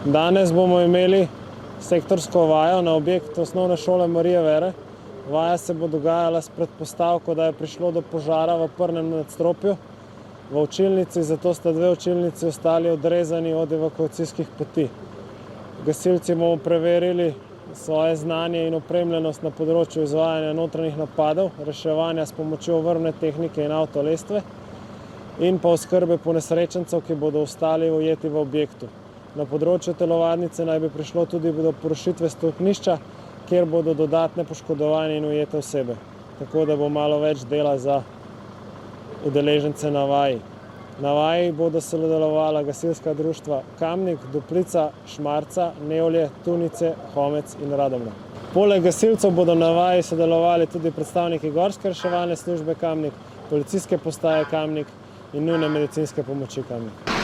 Danes bomo imeli sektorsko vajo na objektu osnovne šole Marije Vere. Vaja se bo dogajala s predpostavko, da je prišlo do požara v prvem nadstropju v učilnici, zato sta dve učilnici ostali odrezani od evakuacijskih poti. Gasilci bomo preverili svoje znanje in opremljenost na področju izvajanja notranjih napadov, reševanja s pomočjo vrvne tehnike in avtolestve in pa oskrbe ponesrečencev, ki bodo ostali ujeti v objektu. Na področju telovadnice naj bi prišlo tudi do porušitve stopnišča, kjer bodo dodatne poškodovane in ujete osebe. Tako da bo malo več dela za udeležence na vaji. Na vaji bodo sodelovala gasilska društva Kamnik, Duplica, Šmarca, Nevlje, Tunice, Homec in Radomlje. Poleg gasilcev bodo na vaji sodelovali tudi predstavniki Gorske reševalne službe Kamnik, policijske postaje Kamnik in nujne medicinske pomoči Kamnik.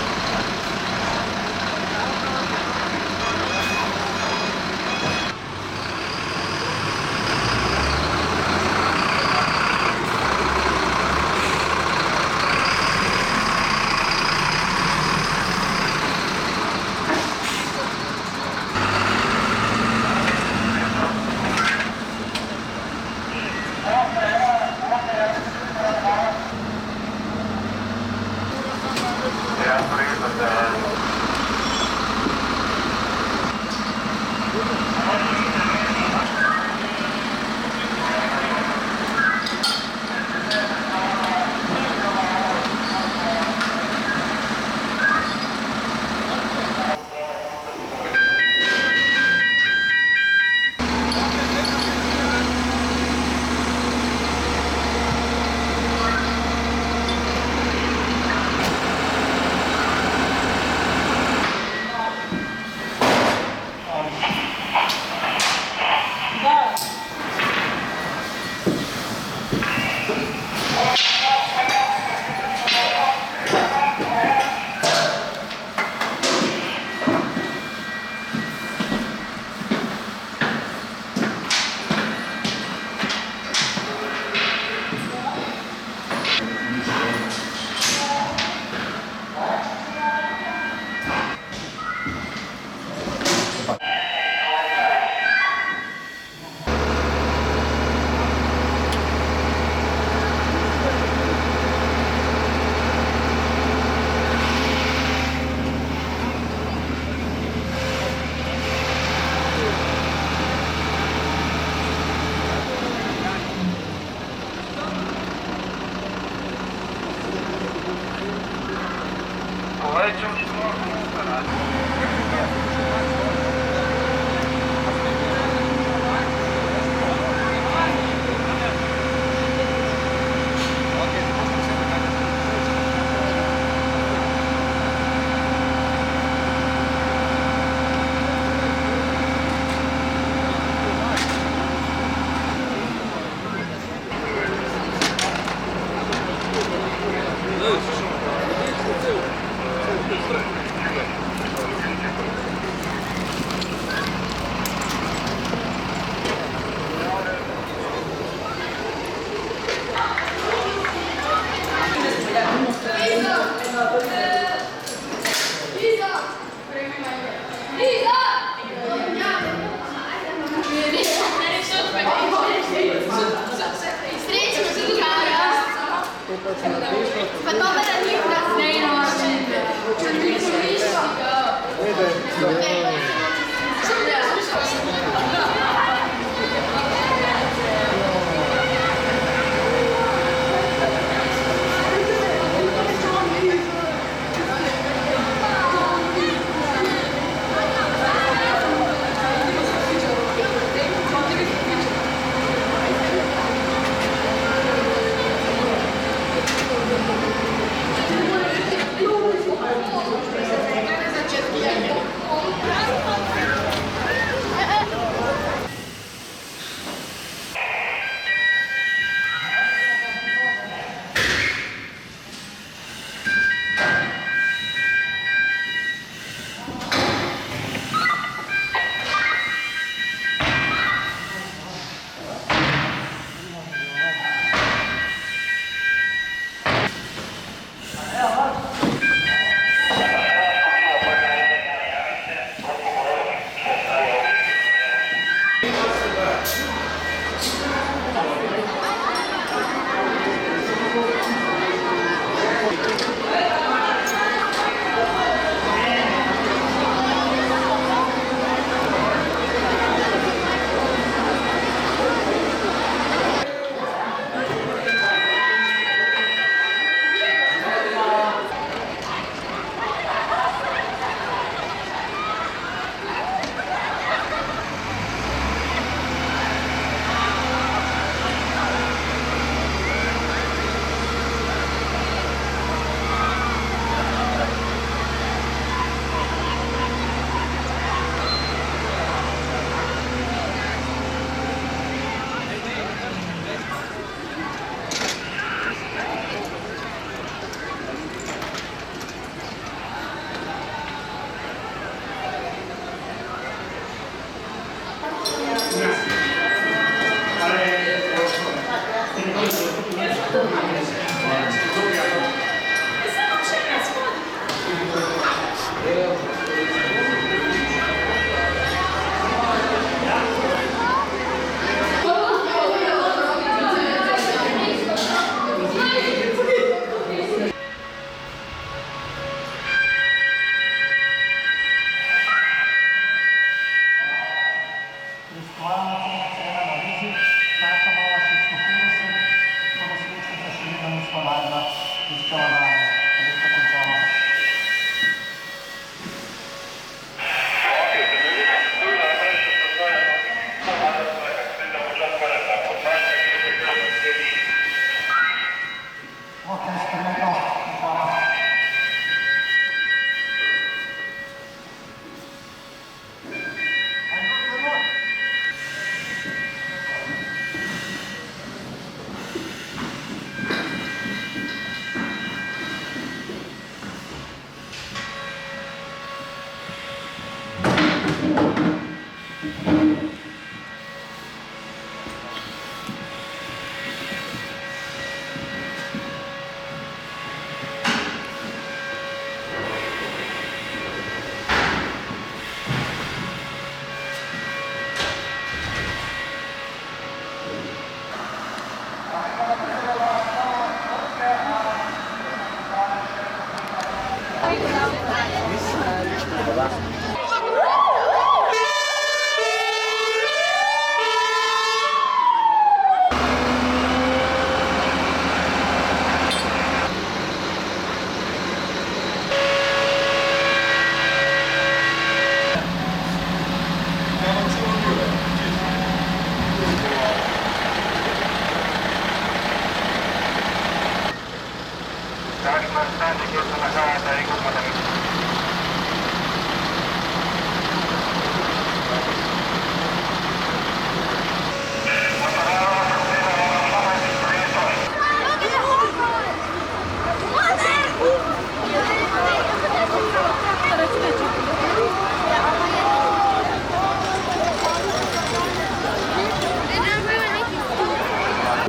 V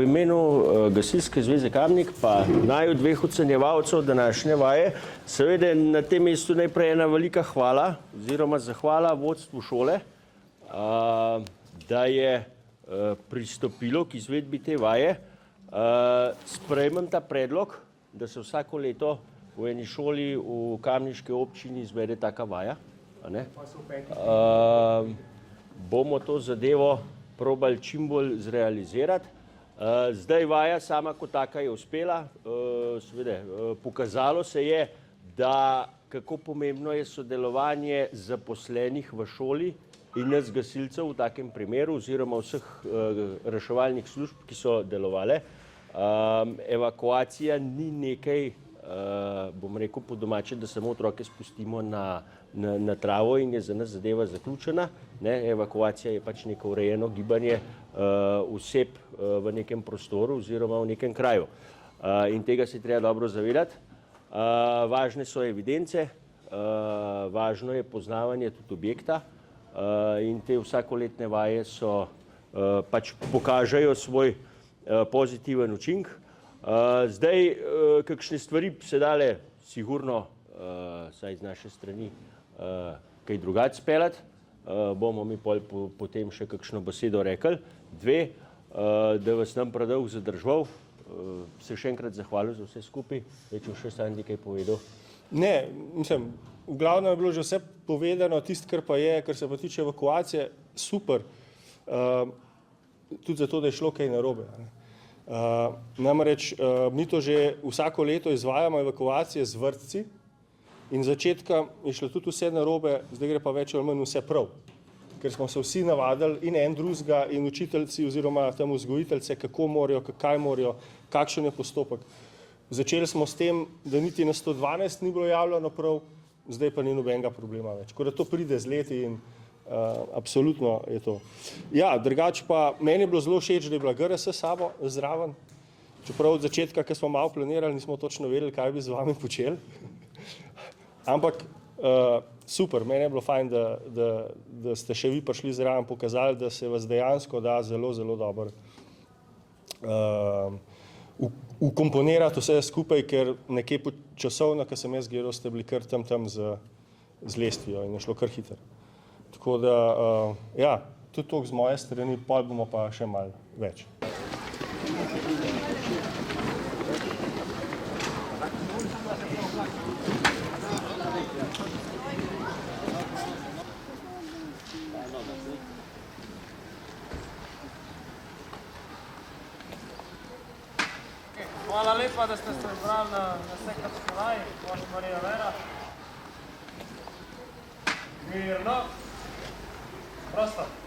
imenu Gasilske zveze Kamnik pa naju dveh ocenjevalcev današnje vaje, seveda na tem mestu najprej ena velika hvala oziroma zahvala vodstvu šole, da je pristopilo k izvedbi te vaje. Sprejmem ta predlog, da se vsako leto v eni šoli v kamniški občini izvede taka vaja. Bomo to zadevo probali čim bolj zrealizirati. Zdaj vaja sama kot taka je uspela, seveda pokazalo se je, da kako pomembno je sodelovanje zaposlenih v šoli in nas gasilcev v takem primeru oziroma vseh reševalnih služb, ki so delovale. Evakuacija ni nekaj, bom rekel po domače, da samo otroke spustimo na travo in je za nas zadeva zaključena. Evakuacija je pač neko urejeno gibanje oseb v nekem prostoru oziroma v nekem kraju. In tega se je treba dobro zavedati. Važne so evidence, važno je poznavanje tudi objekta in te vsakoletne vaje so pač pokažejo svoj pozitiven učink. Zdaj, kakšne stvari se dale sigurno, saj z naše strani, kaj drugače speljati, bomo mi potem še kakšno besedo rekli. Dve, da vas nam predolgo zadržval, se še enkrat zahvalil za vse skupaj, če še Sandi kaj povedal. Ne, mislim, v glavnem je bilo že vse povedano, tisto, kar pa je, kar se pa tiče evakuacije, super, tudi zato, da je šlo kaj narobe. Namreč mi to že vsako leto izvajamo evakuacije z vrtci in začetka je šlo tudi vse narobe, zdaj gre pa več ali manj vse prav, ker smo se vsi navadili in en drugega in učiteljci oziroma tam vzgojiteljice, kako morajo, kaj morajo, kakšen je postopek. Začeli smo s tem, da niti na 112 ni bilo javljeno prav, zdaj pa ni nobenega problema več. Tako da to pride z leti in absolutno je to. Ja, drugače pa meni je bilo zelo všeč, da je bila GRS sabo zraven, čeprav od začetka, ko smo malo planirali, nismo točno vedeli, kaj bi z vami počeli. Ampak super, meni je bilo fajn, da ste še vi prišli zraven, pokazali, da se vas dejansko da zelo, zelo dobro ukomponirati vse skupaj, ker nekje časovno, ko sem jaz gledal, ste bili kar tam z lestvijo in je šlo kar hitro. Tako da, ja, tudi toliko z moje strani, pol bomo pa še malo več. Hvala lepa. lepa, da ste se zbrali na sektorski vaji, vaš Marija Vera. Mirno. Prosto.